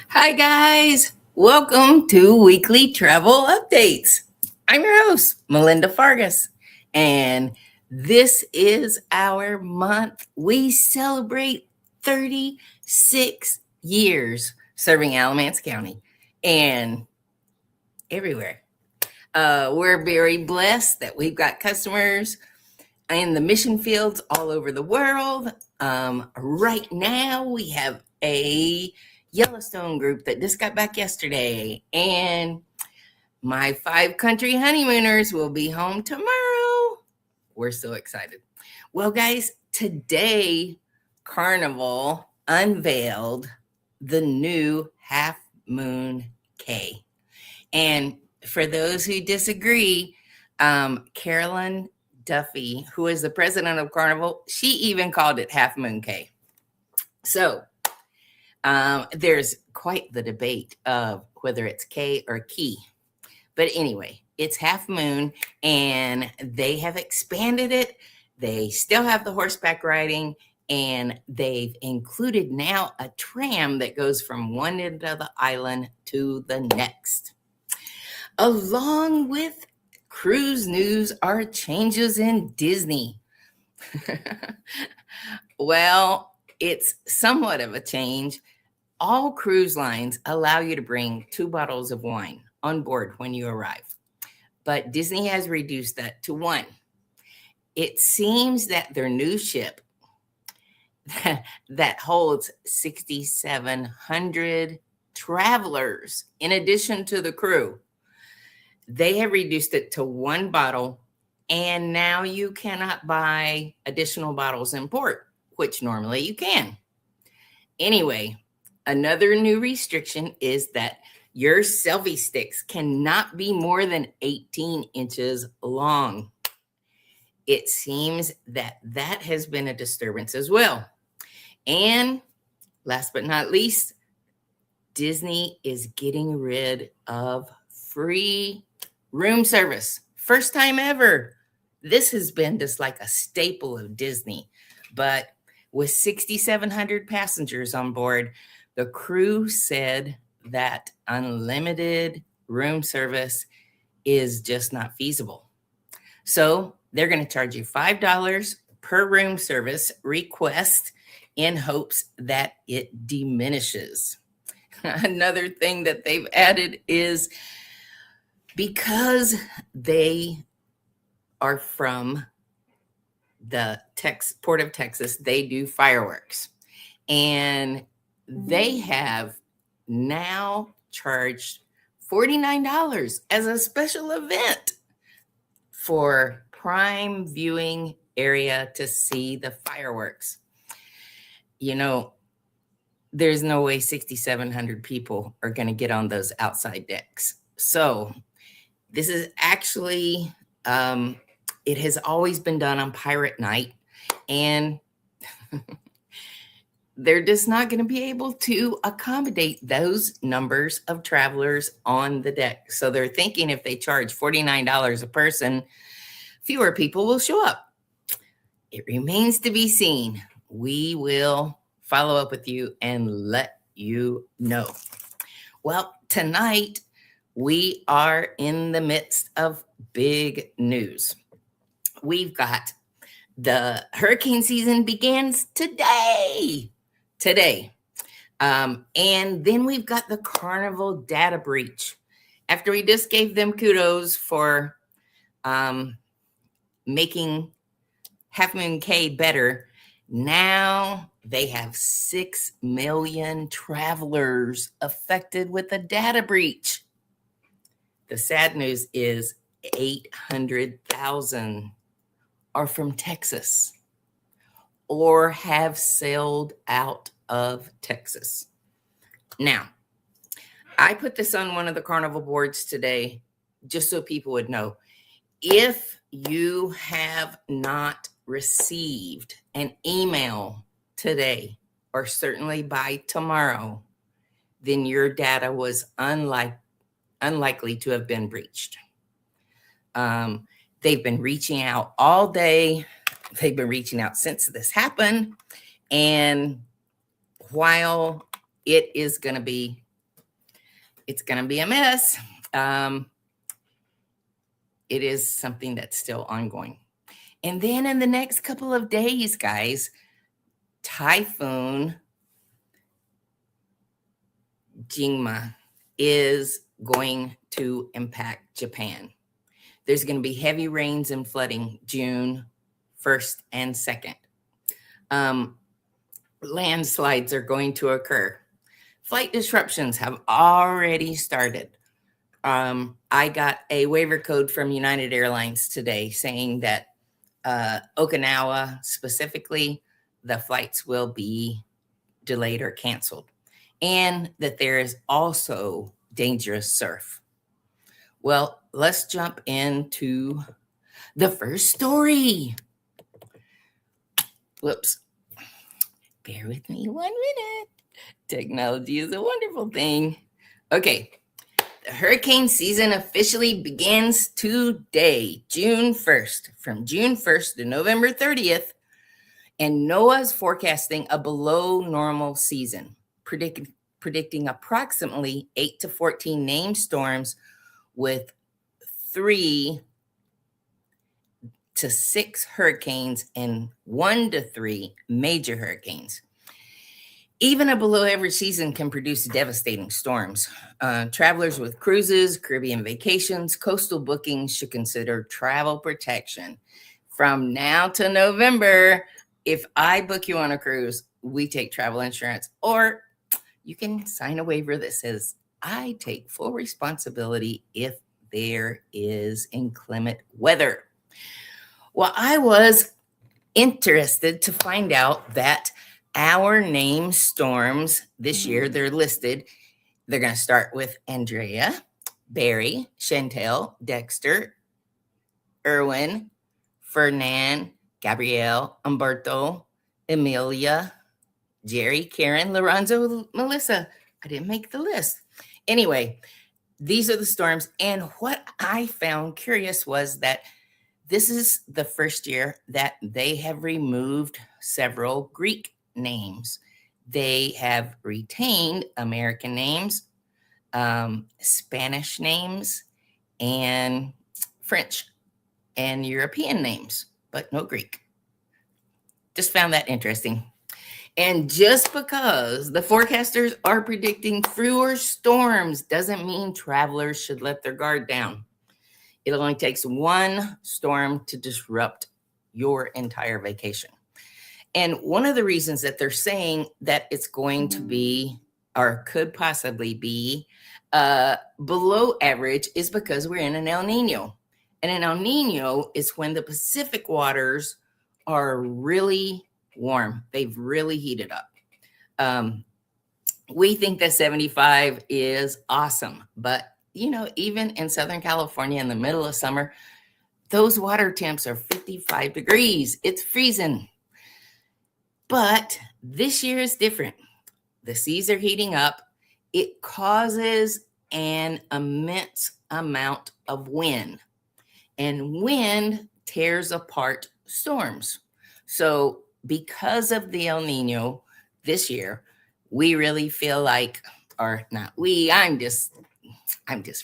Hi, guys. Welcome to Weekly Travel Updates. I'm your host, Melinda Fargis, and this is our month. We celebrate 36 years serving Alamance County and everywhere. We're very blessed that we've got customers in the mission fields all over the world. Right now, we have a Yellowstone group that just got back yesterday, and my 5 country honeymooners will be home tomorrow. We're so excited. Well, guys, today Carnival unveiled the new Half Moon K. And for those who disagree, Carolyn Duffy, who is the president of Carnival, she even called it Half Moon K. So there's quite the debate of whether it's K or Key. But anyway, it's Half Moon, and they have expanded it. They still have the horseback riding, and they've included now a tram that goes from one end of the island to the next. Along with cruise news are changes in Disney. Well, it's somewhat of a change. All cruise lines allow you to bring 2 bottles of wine on board when you arrive, but Disney has reduced that to 1. It seems that their new ship that holds 6,700 travelers, in addition to the crew, they have reduced it to 1 bottle, and now you cannot buy additional bottles in port, which normally you can. Anyway, another new restriction is that your selfie sticks cannot be more than 18 inches long. It seems that that has been a disturbance as well. And last but not least, Disney is getting rid of free room service. First time ever. This has been just like a staple of Disney. But with 6,700 passengers on board, the crew said that unlimited room service is just not feasible. So they're going to charge you $5 per room service request in hopes that it diminishes. Another thing that they've added is because they are from the Port of Texas, they do fireworks. And they have now charged $49 as a special event for prime viewing area to see the fireworks. You know, there's no way 6,700 people are going to get on those outside decks. So this is actually, it has always been done on Pirate Night, and they're just not going to be able to accommodate those numbers of travelers on the deck. So they're thinking if they charge $49 a person, fewer people will show up. It remains to be seen. We will follow up with you and let you know. Well, tonight we are in the midst of big news. We've got the hurricane season begins today. And then we've got the Carnival data breach. After we just gave them kudos for making Half Moon K better, now they have 6 million travelers affected with a data breach. The sad news is 800,000 are from Texas or have sailed out of Texas. Now, I put this on one of the Carnival boards today just so people would know. If you have not received an email today, or certainly by tomorrow, then your data was unlikely to have been breached. They've been reaching out all day. They've been reaching out since this happened. And while it is going to be it's going to be a mess. It is something that's still ongoing. And then in the next couple of days, guys, Typhoon Jangmi is going to impact Japan. There's going to be heavy rains and flooding June 1st and 2nd. Landslides are going to occur. Flight disruptions have already started. I got a waiver code from United Airlines today saying that Okinawa specifically, the flights will be delayed or canceled, and that there is also dangerous surf. Well, let's jump into the first story. Whoops. Bear with me 1 minute. Technology is a wonderful thing. Okay. The hurricane season officially begins today, June 1st, from June 1st to November 30th. And NOAA is forecasting a below normal season, predicting approximately 8 to 14 named storms with 3 to 6 hurricanes and 1 to 3 major hurricanes. Even a below average season can produce devastating storms. Travelers with cruises, Caribbean vacations, coastal bookings should consider travel protection. From now to November, if I book you on a cruise, we take travel insurance, or you can sign a waiver that says, I take full responsibility if there is inclement weather. Well, I was interested to find out that our named storms this year, they're listed. They're going to start with Andrea, Barry, Chantel, Dexter, Erwin, Fernand, Gabrielle, Umberto, Emilia, Jerry, Karen, Lorenzo, Melissa. I didn't make the list. Anyway, these are the storms. And what I found curious was that this is the first year that they have removed several Greek names. They have retained American names, Spanish names, and French and European names, but no Greek. Just found that interesting. And just because the forecasters are predicting fewer storms doesn't mean travelers should let their guard down. It only takes one storm to disrupt your entire vacation. And one of the reasons that they're saying that it's going to be, or could possibly be, below average is because we're in an El Nino. And an El Nino is when the Pacific waters are really warm. They've really heated up. We think that 75 is awesome, but you know, even in Southern California in the middle of summer, those water temps are 55 degrees. It's freezing. But this year is different. The seas are heating up. It causes an immense amount of wind, and wind tears apart storms. So because of the El Nino this year, we really feel like, or not we, I'm just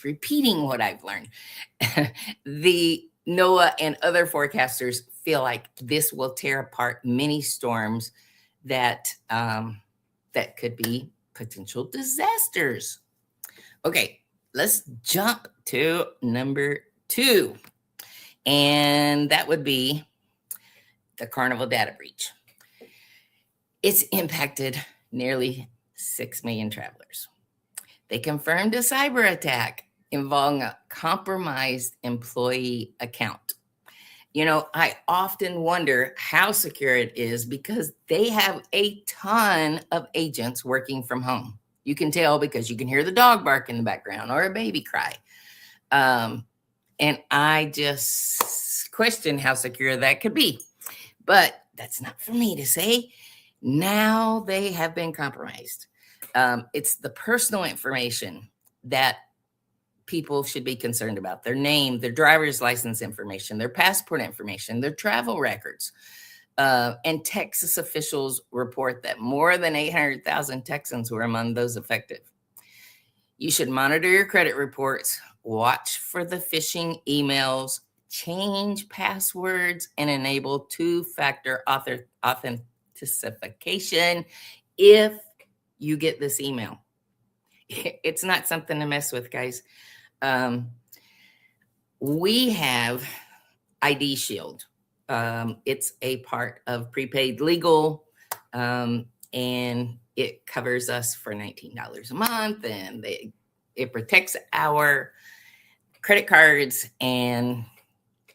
repeating what I've learned. The NOAA and other forecasters feel like this will tear apart many storms that that could be potential disasters. Okay, let's jump to number 2. And that would be the Carnival data breach. It's impacted nearly 6 million travelers. They confirmed a cyber attack involving a compromised employee account. You know, I often wonder how secure it is because they have a ton of agents working from home. You can tell because you can hear the dog bark in the background or a baby cry. And I just question how secure that could be. But that's not for me to say. Now they have been compromised. It's the personal information that people should be concerned about: their name, their driver's license information, their passport information, their travel records. And Texas officials report that more than 800,000 Texans were among those affected. You should monitor your credit reports, watch for the phishing emails, change passwords, and enable two-factor authentication if you get this email. It's not something to mess with, guys. We have ID Shield. It's a part of prepaid legal, and it covers us for $19 a month, and it protects our credit cards. And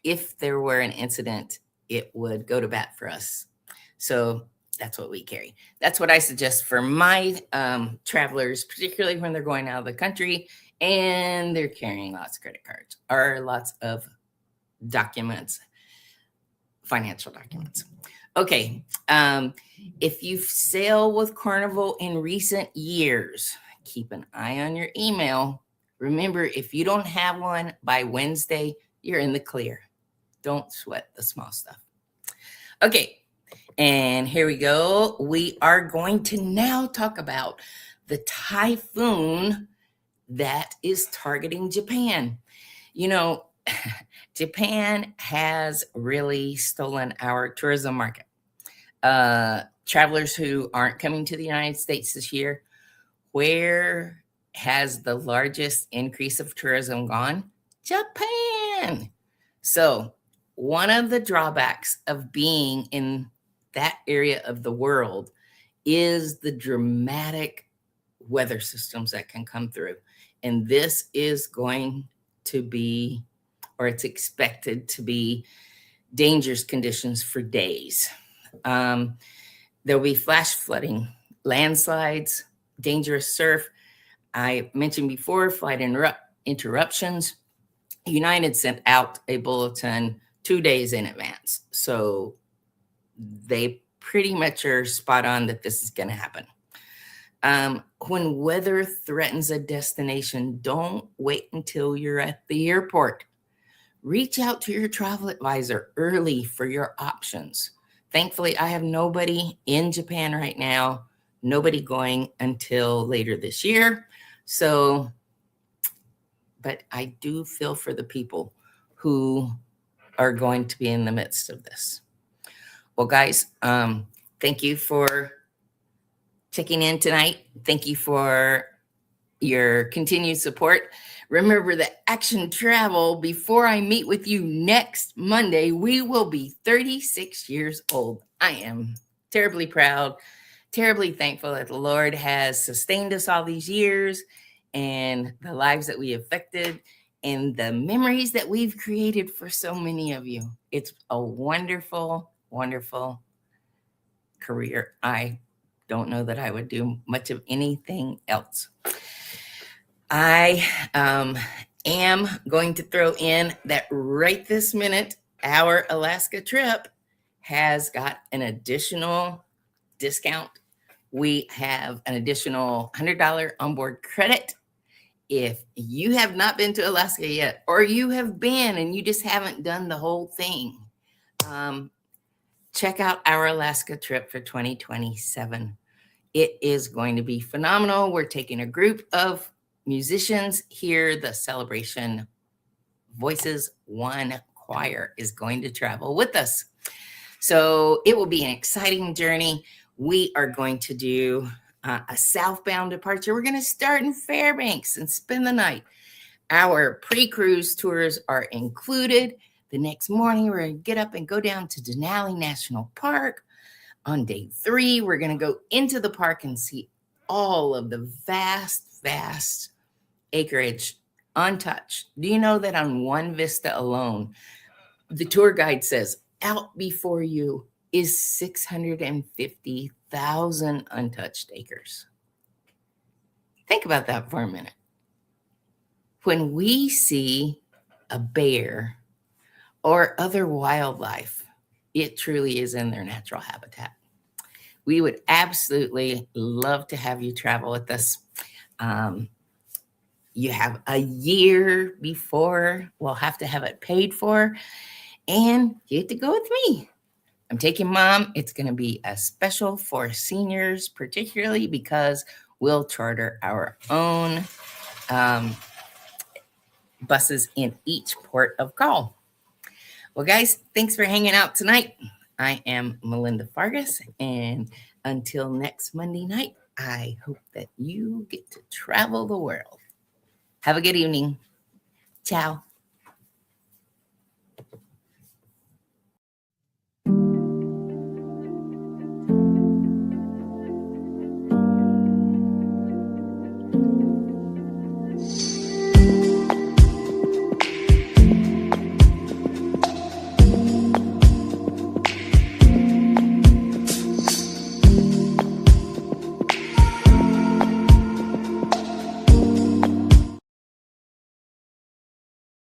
if there were an incident, it would go to bat for us. So that's what we carry. That's what I suggest for my travelers, particularly when they're going out of the country and they're carrying lots of credit cards or lots of documents, financial documents. Okay. If you've sailed with Carnival in recent years, keep an eye on your email. Remember, if you don't have one by Wednesday, you're in the clear. Don't sweat the small stuff. Okay. And here we go. We are going to now talk about the typhoon that is targeting Japan. You know, Japan has really stolen our tourism market. Travelers who aren't coming to the United States this year, where has the largest increase of tourism gone? Japan. So one of the drawbacks of being in that area of the world is the dramatic weather systems that can come through. And this is going to be, or it's expected to be, dangerous conditions for days. There'll be flash flooding, landslides, dangerous surf. I mentioned before, flight interruptions. United sent out a bulletin 2 days in advance. So they pretty much are spot on that this is going to happen. When weather threatens a destination, don't wait until you're at the airport. Reach out to your travel advisor early for your options. Thankfully, I have nobody in Japan right now, nobody going until later this year. So, but I do feel for the people who are going to be in the midst of this. Well, guys, thank you for checking in tonight. Thank you for your continued support. Remember that Action Travel, before I meet with you next Monday, we will be 36 years old. I am terribly proud, terribly thankful that the Lord has sustained us all these years and the lives that we affected and the memories that we've created for so many of you. It's a wonderful, wonderful career. I don't know that I would do much of anything else. I am going to throw in that right this minute, our Alaska trip has got an additional discount. We have an additional $100 onboard credit. If you have not been to Alaska yet, or you have been and you just haven't done the whole thing, check out our Alaska trip for 2027. It is going to be phenomenal. We're taking a group of musicians here. The Celebration Voices One Choir is going to travel with us. So it will be an exciting journey. We are going to do a southbound departure. We're going to start in Fairbanks and spend the night. Our pre-cruise tours are included. The next morning, we're going to get up and go down to Denali National Park. On day 3, we're going to go into the park and see all of the vast, vast acreage untouched. Do you know that on one vista alone, the tour guide says out before you is 650,000 untouched acres? Think about that for a minute. When we see a bear or other wildlife, it truly is in their natural habitat. We would absolutely love to have you travel with us. You have a year before we'll have to have it paid for, and you get to go with me. I'm taking Mom. It's going to be a special for seniors, particularly because we'll charter our own buses in each port of call. Well, guys, thanks for hanging out tonight. I am Melinda Fargis, and until next Monday night, I hope that you get to travel the world. Have a good evening. Ciao.